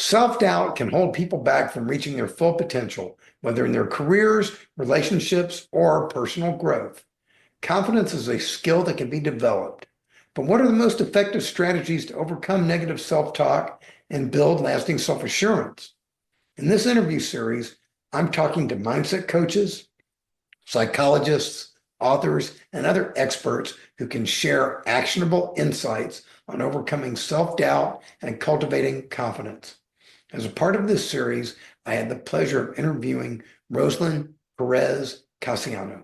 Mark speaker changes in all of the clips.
Speaker 1: Self-doubt can hold people back from reaching their full potential, whether in their careers, relationships, or personal growth. Confidence is a skill that can be developed. But what are the most effective strategies to overcome negative self-talk and build lasting self-assurance? In this interview series, I'm talking to mindset coaches, psychologists, authors, and other experts who can share actionable insights on overcoming self-doubt and cultivating confidence. As a part of this series, I had the pleasure of interviewing Roselyn Perez Casiano.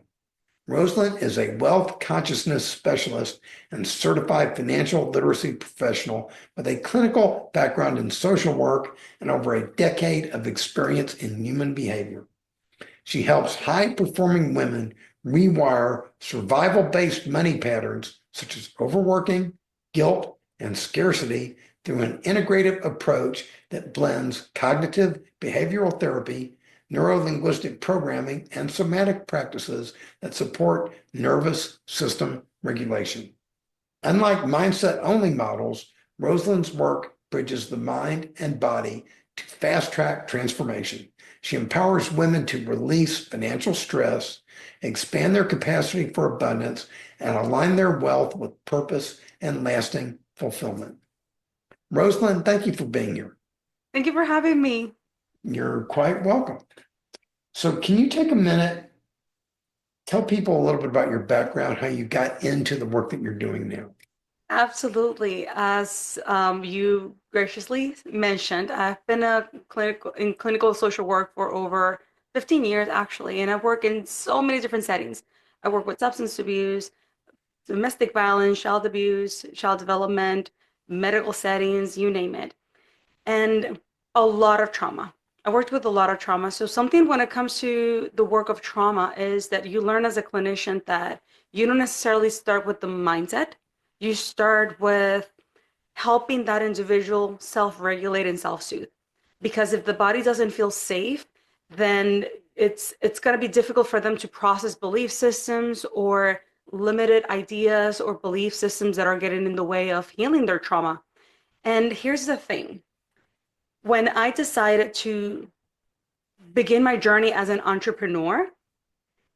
Speaker 1: Roselyn is a wealth consciousness specialist and certified financial literacy professional with a clinical background in social work and over a decade of experience in human behavior. She helps high-performing women rewire survival-based money patterns such as overworking, guilt, and scarcity through an integrative approach that blends cognitive behavioral therapy, neuro-linguistic programming, and somatic practices that support nervous system regulation. Unlike mindset-only models, Roselyn's work bridges the mind and body to fast-track transformation. She empowers women to release financial stress, expand their capacity for abundance, and align their wealth with purpose and lasting fulfillment. Roselyn, thank you for being here.
Speaker 2: Thank you for having me.
Speaker 1: You're quite welcome. So can you take a minute, tell people a little bit about your background, how you got into the work that you're doing now?
Speaker 2: Absolutely. As you graciously mentioned, I've been in clinical social work for over 15 years, actually, and I work in so many different settings. I work with substance abuse, domestic violence, child abuse, child development, medical settings, you name it, and a lot of trauma. I worked with a lot of trauma. So something when it comes to the work of trauma is that you learn as a clinician that you don't necessarily start with the mindset. You start with helping that individual self-regulate and self-soothe. Because if the body doesn't feel safe, then it's going to be difficult for them to process belief systems or limited ideas or belief systems that are getting in the way of healing their trauma. And here's the thing. When I decided to begin my journey as an entrepreneur,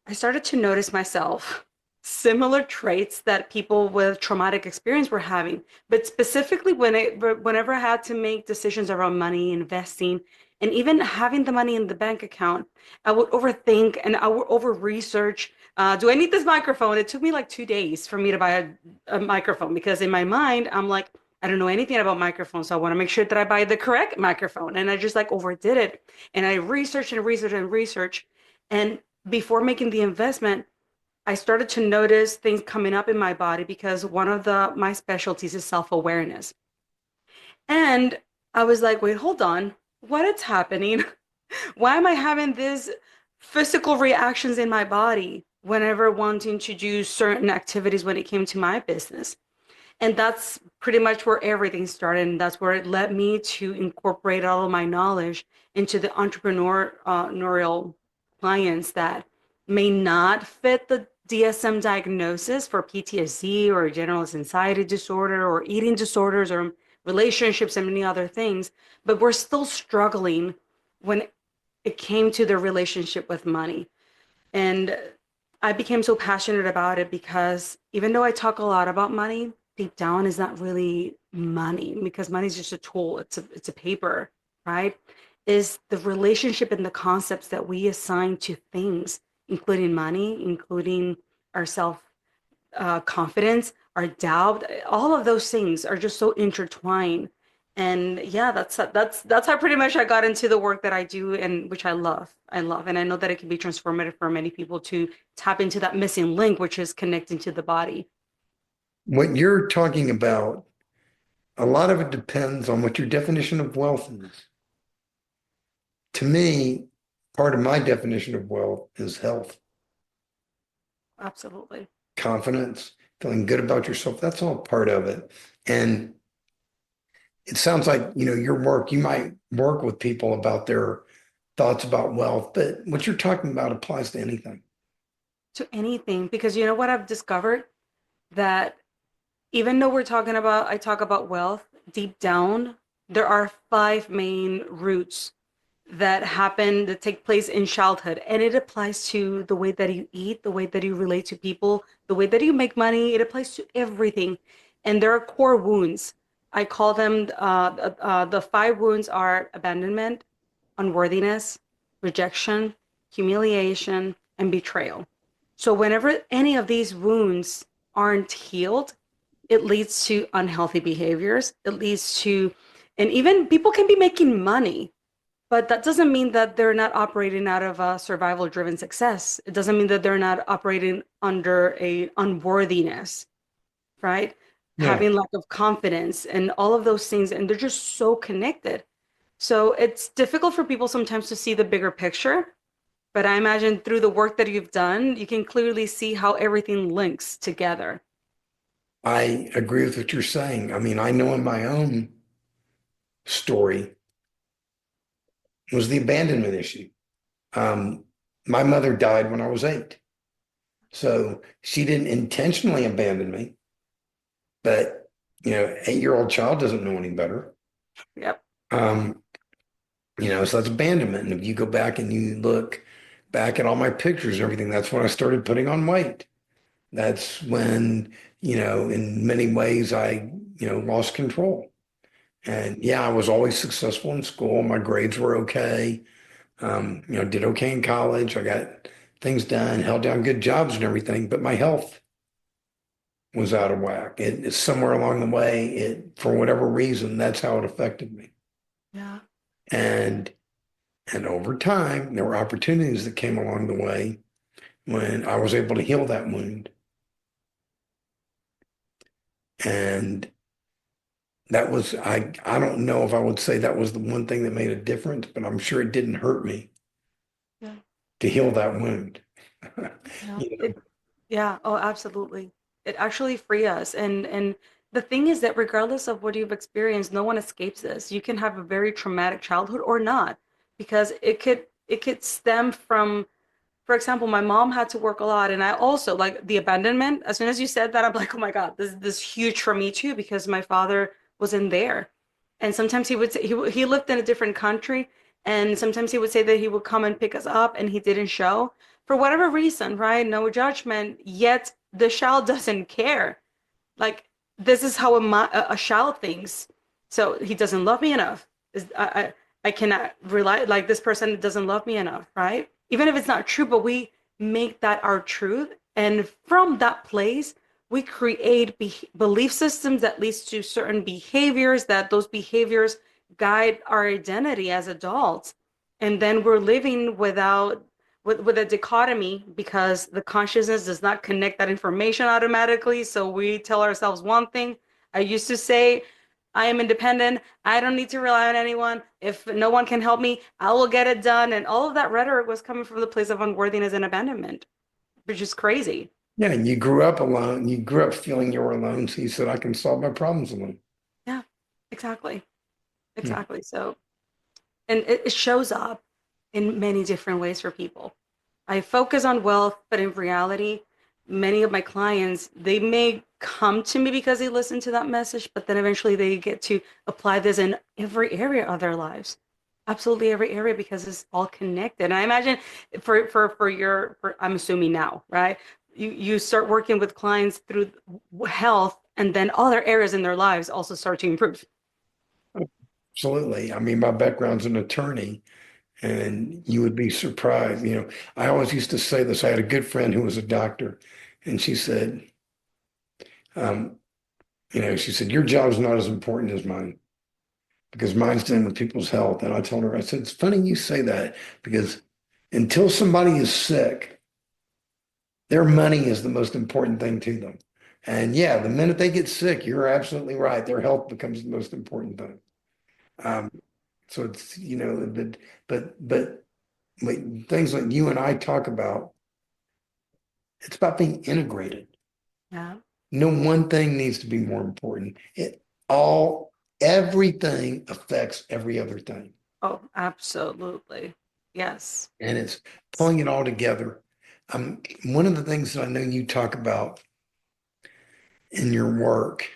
Speaker 2: I started to notice myself similar traits that people with traumatic experience were having, but specifically whenever I had to make decisions around money, investing, and even having the money in the bank account, I would overthink and I would over research. Do I need this microphone? It took me like 2 days for me to buy a microphone because in my mind, I'm like, I don't know anything about microphones, so I want to make sure that I buy the correct microphone. And I just like overdid it. And I researched and researched and researched. And before making the investment, I started to notice things coming up in my body because one of my specialties is self-awareness. And I was like, wait, hold on. What is happening? Why am I having these physical reactions in my body whenever wanting to do certain activities when it came to my business? And that's pretty much where everything started. And that's where it led me to incorporate all of my knowledge into the entrepreneurial clients that may not fit the DSM diagnosis for PTSD or generalized anxiety disorder or eating disorders or relationships and many other things, but we're still struggling when it came to their relationship with money. And I became so passionate about it because even though I talk a lot about money, deep down is not really money because money is just a tool. It's a paper, right? Is the relationship and the concepts that we assign to things, including money, including our self confidence, our doubt, all of those things are just so intertwined. And yeah, that's how pretty much I got into the work that I do and which I love. I love. And I know that it can be transformative for many people to tap into that missing link, which is connecting to the body.
Speaker 1: What you're talking about, a lot of it depends on what your definition of wealth is. To me, part of my definition of wealth is health,
Speaker 2: Absolutely.
Speaker 1: confidence, feeling good about yourself. That's all part of it. And it sounds like, your work, you might work with people about their thoughts about wealth, but what you're talking about applies to anything.
Speaker 2: To anything, because you know what I've discovered? That even though I talk about wealth, deep down, there are five main roots that take place in childhood. And it applies to the way that you eat, the way that you relate to people, the way that you make money. It applies to everything. And there are core wounds. I call them the five wounds are abandonment, unworthiness, rejection, humiliation, and betrayal. So whenever any of these wounds aren't healed, it leads to unhealthy behaviors. It leads to, and even people can be making money, but that doesn't mean that they're not operating out of a survival driven success. It doesn't mean that they're not operating under a unworthiness, right?
Speaker 1: Yeah.
Speaker 2: Having lack of confidence and all of those things. And they're just so connected. So it's difficult for people sometimes to see the bigger picture. But I imagine through the work that you've done, you can clearly see how everything links together.
Speaker 1: I agree with what you're saying. I mean, I know in my own story was the abandonment issue. Um, my mother died when I was 8. So she didn't intentionally abandon me, but 8-year-old child doesn't know any better.
Speaker 2: Yep.
Speaker 1: Um, so that's abandonment. And if you go back and you look back at all my pictures and everything, that's when I started putting on weight. That's when, in many ways I lost control. And yeah, I was always successful in school. My grades were okay. Did okay in college. I got things done, held down good jobs and everything, but my health was out of whack. It somewhere along the way, for whatever reason, that's how it affected me.
Speaker 2: Yeah.
Speaker 1: And and over time, there were opportunities that came along the way when I was able to heal that wound. And that was, I don't know if I would say that was the one thing that made a difference, but I'm sure it didn't hurt me
Speaker 2: Yeah.
Speaker 1: to heal that wound.
Speaker 2: Yeah.
Speaker 1: You know,
Speaker 2: Yeah. Oh, absolutely. It actually free us. And the thing is that regardless of what you've experienced, no one escapes this. You can have a very traumatic childhood or not, because it could stem from, for example, my mom had to work a lot, and I also like the abandonment. As soon as you said that, I'm like, oh my God, this is huge for me too, because my father wasn't there. And sometimes he would say he lived in a different country, and sometimes he would say that he would come and pick us up, and he didn't show for whatever reason, right? No judgment, yet the child doesn't care. Like, this is how a child thinks. So he doesn't love me enough. I cannot rely, like, this person doesn't love me enough, right? Even if it's not true, but we make that our truth. And from that place, we create belief systems that leads to certain behaviors, that those behaviors guide our identity as adults. And then we're living with a dichotomy, because the consciousness does not connect that information automatically. So we tell ourselves one thing. I used to say, I am independent. I don't need to rely on anyone. If no one can help me, I will get it done. And all of that rhetoric was coming from the place of unworthiness and abandonment, which is crazy.
Speaker 1: yeah, you grew up alone. You grew up feeling you were alone. So you said, I can solve my problems alone.
Speaker 2: Yeah, exactly.
Speaker 1: Yeah.
Speaker 2: Exactly. So, and it shows up in many different ways for people. I focus on wealth, but in reality, many of my clients, they may come to me because they listen to that message, but then eventually they get to apply this in every area of their lives. Absolutely every area, because it's all connected. And I imagine I'm assuming now, right? You start working with clients through health, and then other areas in their lives also start to improve.
Speaker 1: Absolutely. I mean, my background's an attorney, and you would be surprised. I always used to say this. I had a good friend who was a doctor, and um, she said, your job's not as important as mine because mine's dealing with people's health. And I told her, I said, it's funny you say that because until somebody is sick, their money is the most important thing to them. And yeah, the minute they get sick, you're absolutely right. Their health becomes the most important thing. Um, so it's, but things like you and I talk about, it's about being integrated.
Speaker 2: Yeah.
Speaker 1: No one thing needs to be more important. Everything affects every other thing.
Speaker 2: Oh, absolutely. Yes.
Speaker 1: And it's pulling it all together. One of the things that I know you talk about in your work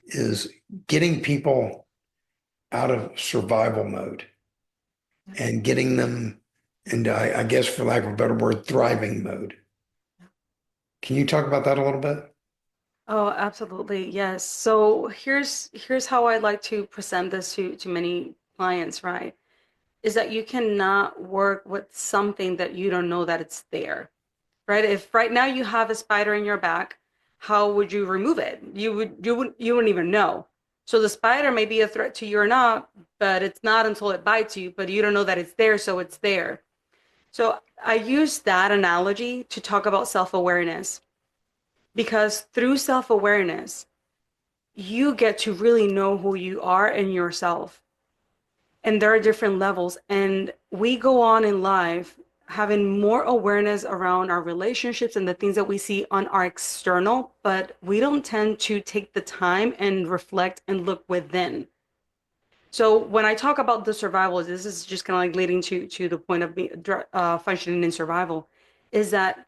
Speaker 1: is getting people. out of survival mode and getting them into, I guess, for lack of a better word, thriving mode. Can you talk about that a little bit?
Speaker 2: Oh, absolutely. Yes. So here's how I like to present this to many clients, right? Is that you cannot work with something that you don't know that it's there, right? If right now you have a spider in your back, how would you remove it? You wouldn't even know. So the spider may be a threat to you or not, but it's not until it bites you, but you don't know that it's there, so it's there. So I use that analogy to talk about self-awareness because through self-awareness, you get to really know who you are and yourself. And there are different levels. And we go on in life having more awareness around our relationships and the things that we see on our external, but we don't tend to take the time and reflect and look within. So when I talk about the survival, this is just kind of like leading to the point of me functioning in survival, is that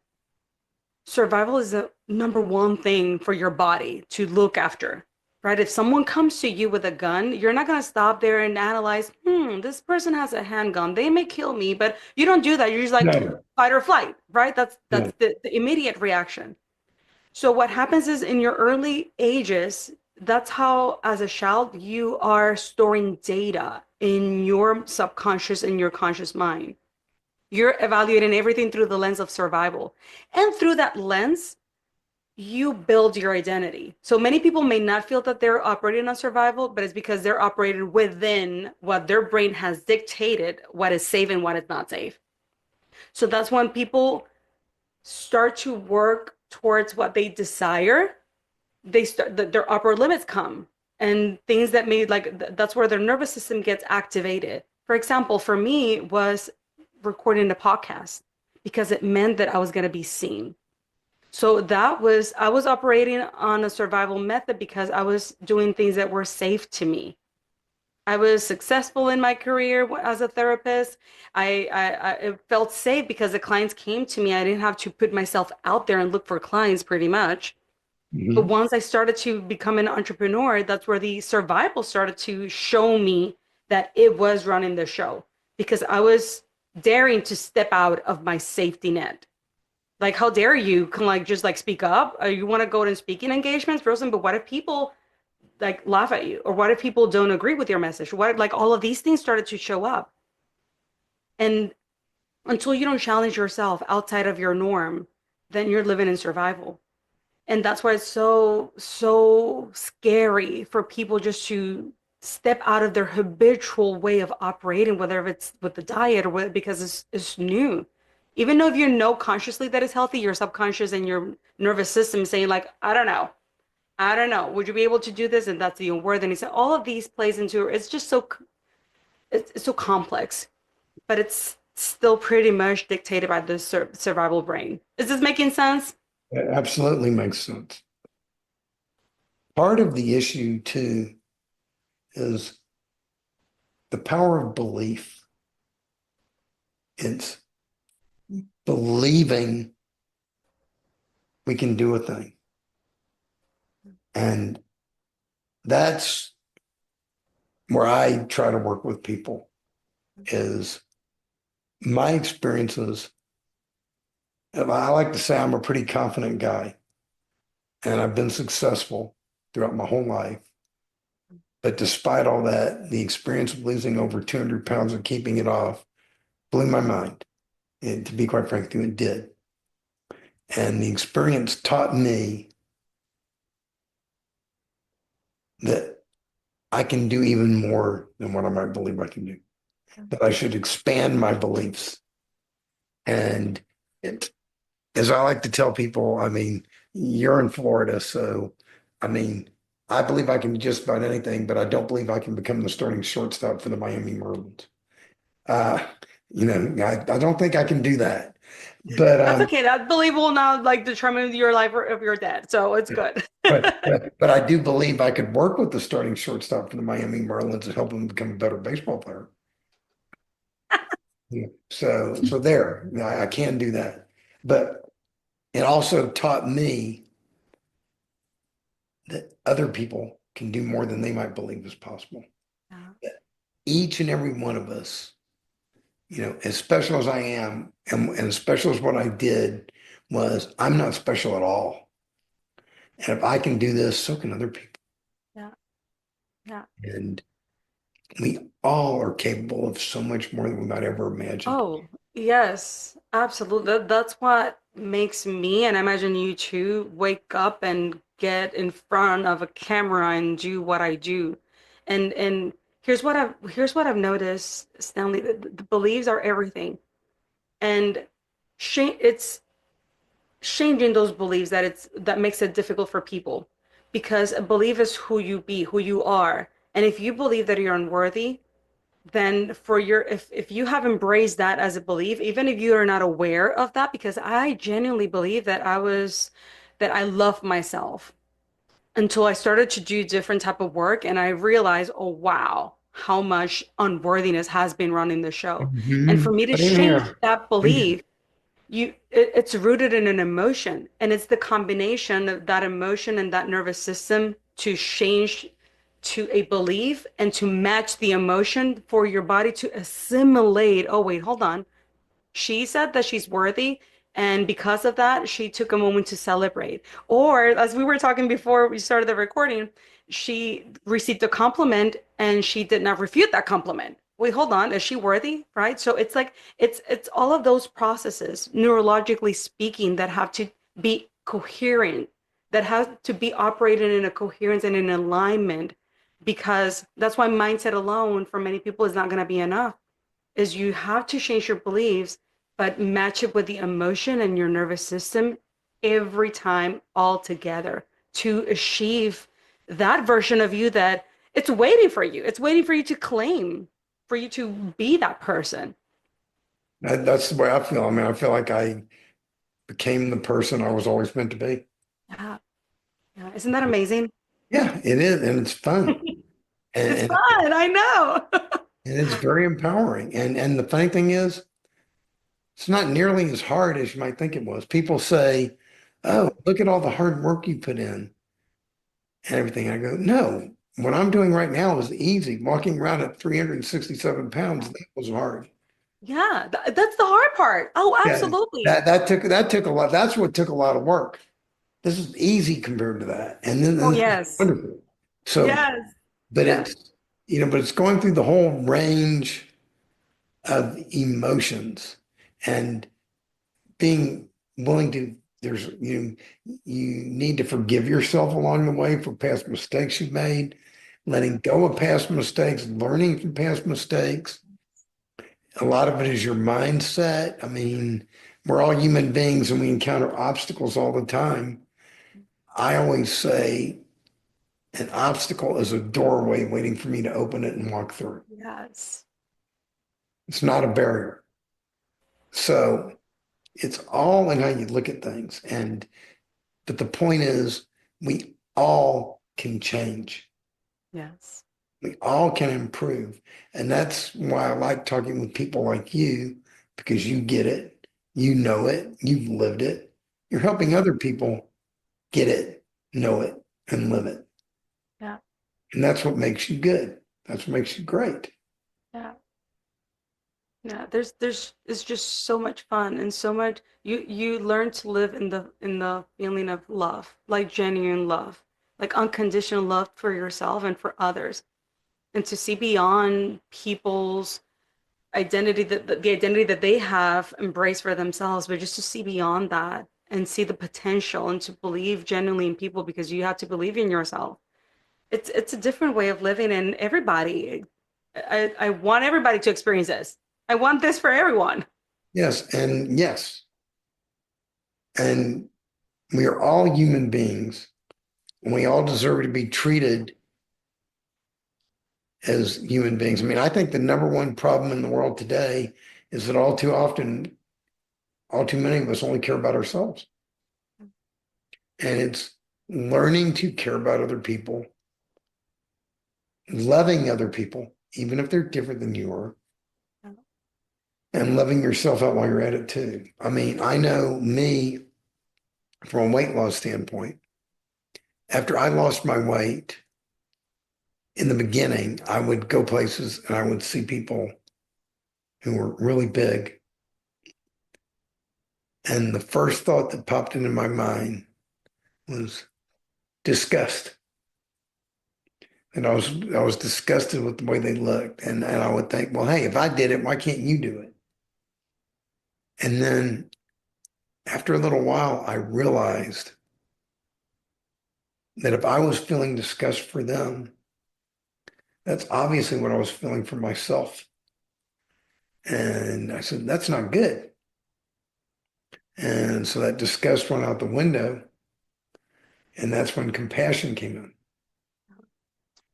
Speaker 2: survival is the number one thing for your body to look after, right? If someone comes to you with a gun, you're not going to stop there and analyze, this person has a handgun. They may kill me, but you don't do that. You're just like
Speaker 1: No.
Speaker 2: fight or flight, right? That's
Speaker 1: No.
Speaker 2: that's the immediate reaction. So what happens is in your early ages, that's how, as a child, you are storing data in your subconscious and your conscious mind. You're evaluating everything through the lens of survival. And through that lens, you build your identity. So many people may not feel that they're operating on survival, but it's because they're operating within what their brain has dictated what is safe and what is not safe. So that's when people start to work towards what they desire, their upper limits come and things that may that's where their nervous system gets activated. For example, for me was recording a podcast because it meant that I was going to be seen. So I was operating on a survival method because I was doing things that were safe to me. I was successful in my career as a therapist. It felt safe because the clients came to me. I didn't have to put myself out there and look for clients pretty much. But
Speaker 1: Mhm.
Speaker 2: once I started to become an entrepreneur, that's where the survival started to show me that it was running the show because I was daring to step out of my safety net. Like, how dare you can like just like speak up? You want to go to speaking engagements, Rosen, but what if people like laugh at you? Or what if people don't agree with your message? What if, like all of these things started to show up? And until you don't challenge yourself outside of your norm, then you're living in survival. And that's why it's so scary for people just to step out of their habitual way of operating, whether it's with the diet or whether, because it's new. Even though if you know consciously that it's healthy, your subconscious and your nervous system is saying like, I don't know. I don't know. Would you be able to do this? And that's the word. And he said all of these plays into it. It's just it's so complex, but it's still pretty much dictated by the survival brain. Is this making sense?
Speaker 1: It absolutely makes sense. Part of the issue too is the power of belief. It's believing we can do a thing. And that's where I try to work with people is my experiences. I like to say I'm a pretty confident guy and I've been successful throughout my whole life. But despite all that, the experience of losing over 200 pounds and keeping it off blew my mind. And to be quite frank with you, it did. And the experience taught me that I can do even more than what I might believe I can do, that I should expand my beliefs. And it, as I like to tell people, I mean, you're in Florida, so I mean, I believe I can do just about anything, but I don't believe I can become the starting shortstop for the Miami Marlins. Uh, I don't think I can do that. But
Speaker 2: That's okay. That belief will not like determine your life or if you're dead. So it's good.
Speaker 1: but I do believe I could work with the starting shortstop for the Miami Marlins and help him become a better baseball player. Yeah. So there, I can do that. But it also taught me that other people can do more than they might believe is possible.
Speaker 2: Yeah.
Speaker 1: Each and every one of us, as special as I am, and as special as what I did was, I'm not special at all. And if I can do this, so can other people.
Speaker 2: Yeah. Yeah.
Speaker 1: And we all are capable of so much more than we might ever imagined.
Speaker 2: Oh, yes, absolutely. That's what makes me, and I imagine you too, wake up and get in front of a camera and do what I do. And here's what I've noticed, Stanley, the beliefs are everything. And it's changing those beliefs that makes it difficult for people because a belief is who you are. And if you believe that you're unworthy, then if you have embraced that as a belief, even if you are not aware of that, because I genuinely believe that I love myself until I started to do different type of work and I realized, oh wow, how much unworthiness has been running the show. And for
Speaker 1: Mhm.
Speaker 2: me to
Speaker 1: But in
Speaker 2: change
Speaker 1: here,
Speaker 2: that belief, it's rooted in an emotion, and it's the combination of that emotion and that nervous system to change to a belief and to match the emotion for your body to assimilate. Oh, wait, hold on. She said that she's worthy, and because of that, she took a moment to celebrate. Or, as we were talking before we started the recording, she received a compliment and she did not refute that compliment. Wait, hold on, is she worthy? Right? So it's like it's all of those processes, neurologically speaking, that have to be coherent, that have to be operated in a coherence and in alignment, because that's why mindset alone for many people is not going to be enough is you have to change your beliefs, but match it with the emotion and your nervous system every time all together to achieve that version of you that it's waiting for you. It's waiting for you to claim, for you to be that person.
Speaker 1: that's the way I feel. I mean, I feel like I became the person I was always meant to be.
Speaker 2: Yeah. Yeah. Isn't that amazing?
Speaker 1: Yeah, it is, and it's fun,
Speaker 2: It's
Speaker 1: and
Speaker 2: fun. I know.
Speaker 1: and it's very empowering. And the funny thing is, it's not nearly as hard as you might think it was. People say, "Oh, look at all the hard work you put in and everything." I go, "No, what I'm doing right now is easy. Walking around at 367 pounds, that was hard."
Speaker 2: Yeah, that's the hard part. Oh,
Speaker 1: Yeah,
Speaker 2: absolutely.
Speaker 1: that took a lot. That's what took a lot of work. This is easy compared to that,
Speaker 2: Oh,
Speaker 1: and this is
Speaker 2: yes.
Speaker 1: wonderful. So,
Speaker 2: Yes.
Speaker 1: but
Speaker 2: Yes.
Speaker 1: it's going through the whole range of emotions and being willing to. There's you need to forgive yourself along the way for past mistakes you've made, letting go of past mistakes, learning from past mistakes. A lot of it is your mindset. I mean, we're all human beings and we encounter obstacles all the time. I always say an obstacle is a doorway waiting for me to open it and walk through.
Speaker 2: Yes.
Speaker 1: It's not a barrier. So it's all in how you look at things. But the point is, we all can change.
Speaker 2: Yes.
Speaker 1: We all can improve. And that's why I like talking with people like you, because you get it, you know it, you've lived it. You're helping other people get it, know it, and live it.
Speaker 2: Yeah.
Speaker 1: And that's what makes you good. That's what makes you great.
Speaker 2: Yeah. Yeah, there's it's just so much fun and so much you learn to live in the feeling of love, like genuine love, like unconditional love for yourself and for others, and to see beyond people's identity the identity that they have embraced for themselves, but just to see beyond that and see the potential and to believe genuinely in people because you have to believe in yourself. It's a different way of living and everybody I want everybody to experience this. I want this for everyone.
Speaker 1: Yes. And yes. And we are all human beings and we all deserve to be treated as human beings. I mean, I think the number one problem in the world today is that all too often, all too many of us only care about ourselves. And it's learning to care about other people, loving other people, even if they're different than you are, and loving yourself out while you're at it too. I mean, I know me from a weight loss standpoint, after I lost my weight, in the beginning, I would go places and I would see people who were really big. And the first thought that popped into my mind was disgust. And I was disgusted with the way they looked. And I would think, well, hey, if I did it, why can't you do it? And then after a little while, I realized that if I was feeling disgust for them, that's obviously what I was feeling for myself. And I said, that's not good. And so that disgust went out the window. And that's when compassion came in.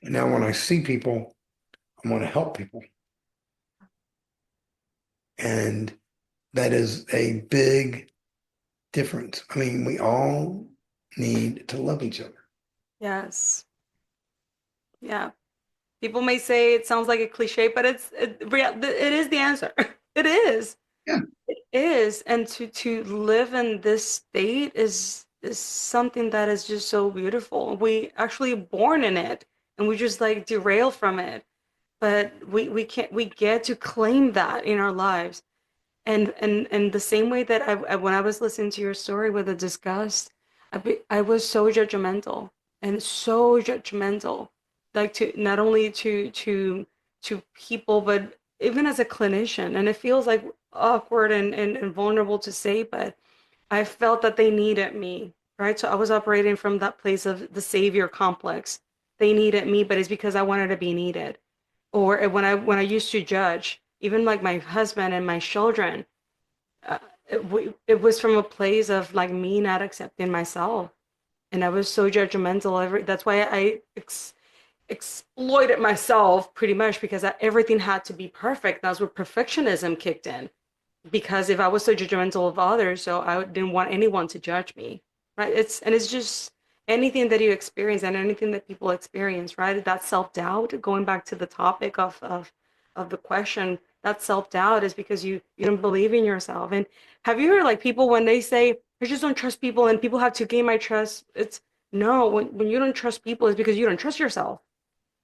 Speaker 1: And now when I see people, I want to help people. And that is a big difference. I mean, we all need to love each other.
Speaker 2: Yes. Yeah. People may say it sounds like a cliche, but it is the answer. It is.
Speaker 1: Yeah.
Speaker 2: It is. And to live in this state is something that is just so beautiful. We actually born in it and we just like derail from it. But we get to claim that in our lives. And the same way that when I was listening to your story with the disgust, I was so judgmental and so judgmental, like to not only to people, but even as a clinician. And it feels like awkward and vulnerable to say, but I felt that they needed me, right? So I was operating from that place of the savior complex. They needed me, but it's because I wanted to be needed. Or when I used to judge, even like my husband and my children, it was from a place of like me not accepting myself, and I was so judgmental. That's why I exploited myself pretty much because everything had to be perfect. That's where perfectionism kicked in. Because if I was so judgmental of others, so I didn't want anyone to judge me, right? It's just anything that you experience and anything that people experience, right? That self-doubt, going back to the topic of the question, that self-doubt is because you don't believe in yourself. And have you heard like people when they say, I just don't trust people and people have to gain my trust? It's no, when you don't trust people, it's because you don't trust yourself.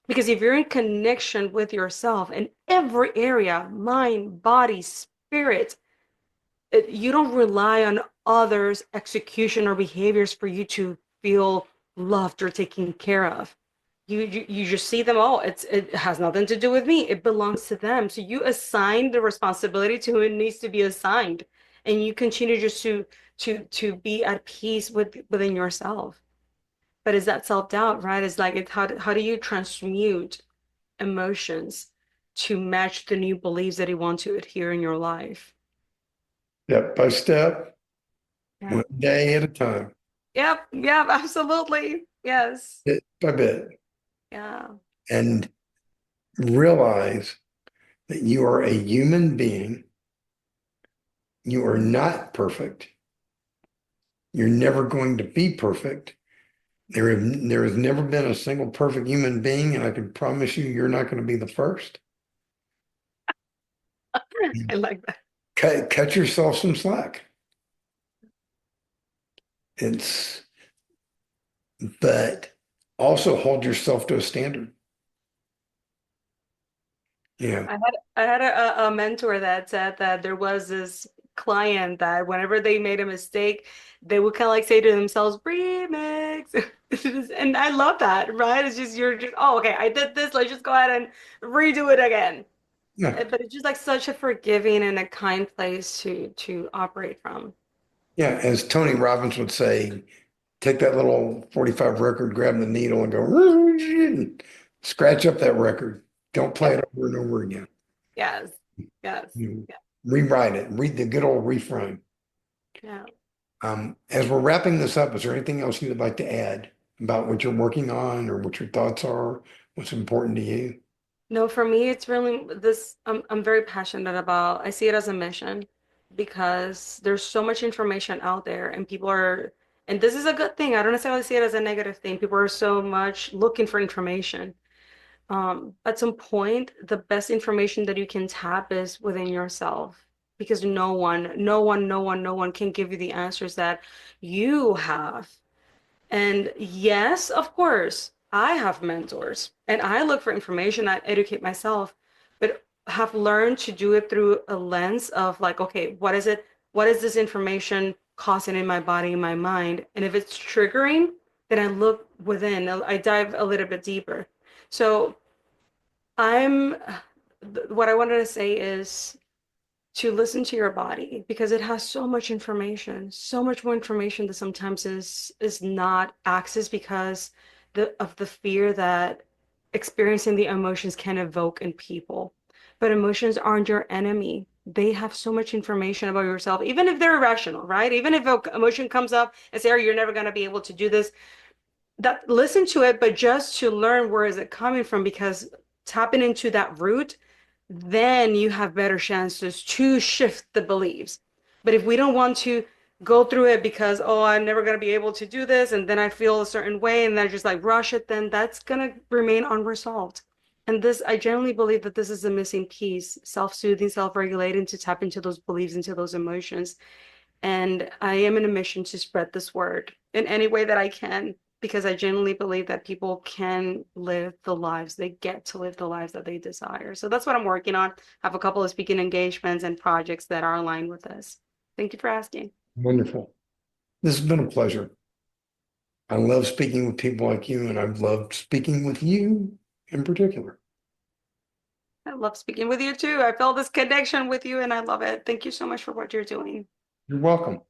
Speaker 2: Because if you're in connection with yourself in every area, mind, body, spirit, you don't rely on others' execution or behaviors for you to feel loved or taken care of. You just see them all. It has nothing to do with me. It belongs to them. So you assign the responsibility to who it needs to be assigned, and you continue just to be at peace within yourself. But is that self-doubt, right? It's like how do you transmute emotions to match the new beliefs that you want to adhere in your life?
Speaker 1: Step by step,
Speaker 2: Yeah.
Speaker 1: one day at a time,
Speaker 2: Yep, yep, absolutely. Yes.
Speaker 1: bit by bit,
Speaker 2: Yeah.
Speaker 1: and realize that you are a human being. You are not perfect. You're never going to be perfect. There has never been a single perfect human being, and I can promise you, you're not going to be the first.
Speaker 2: I like that.
Speaker 1: Cut yourself some slack. It's, but also hold yourself to a standard. Yeah.
Speaker 2: I had a mentor that said that there was this client that whenever they made a mistake, they would kind of like say to themselves, remix. And I love that, right? It's just you're just, oh, okay, I did this. Let's just go ahead and redo it again.
Speaker 1: Yeah.
Speaker 2: But it's just like such a forgiving and a kind place to operate from.
Speaker 1: Yeah. As Tony Robbins would say, take that little 45 record, grab the needle and go and scratch up that record. Don't play
Speaker 2: Yep.
Speaker 1: it over and over again.
Speaker 2: Yes. Yes.
Speaker 1: You
Speaker 2: Yeah.
Speaker 1: rewrite it, read the good old reframe.
Speaker 2: Yeah.
Speaker 1: As we're wrapping this up, is there anything else you would like to add about what you're working on or what your thoughts are, what's important to you?
Speaker 2: No, for me, it's really this. I'm very passionate about. I see it as a mission because there's so much information out there, and people are, and this is a good thing. I don't necessarily see it as a negative thing. People are so much looking for information. At some point, the best information that you can tap is within yourself because no one can give you the answers that you have. And yes, of course, I have mentors and I look for information, I educate myself, but have learned to do it through a lens of like, okay, what is it? What is this information causing in my body, in my mind? And if it's triggering, then I look within, I dive a little bit deeper. So I'm, what I wanted to say is to listen to your body because it has so much information, so much more information that sometimes is not accessed because of the fear that experiencing the emotions can evoke in people. But emotions aren't your enemy. They have so much information about yourself, even if they're irrational, right? Even if an emotion comes up and say, "Oh, you're never going to be able to do this," that listen to it, but just to learn where is it coming from, because tapping into that root, then you have better chances to shift the beliefs. But if we don't want to go through it because, oh, I'm never going to be able to do this, and then I feel a certain way, and then I just like rush it, then that's going to remain unresolved. And this, I generally believe that this is the missing piece, self-soothing, self-regulating, to tap into those beliefs, into those emotions. And I am in a mission to spread this word in any way that I can, because I genuinely believe that people can live the lives they get to live, the lives that they desire. So that's what I'm working on. I have a couple of speaking engagements and projects that are aligned with this. Thank you for asking.
Speaker 1: Wonderful. This has been a pleasure. I love speaking with people like you, and I've loved speaking with you in particular.
Speaker 2: I love speaking with you too. I felt this connection with you and I love it. Thank you so much for what you're doing.
Speaker 1: You're welcome.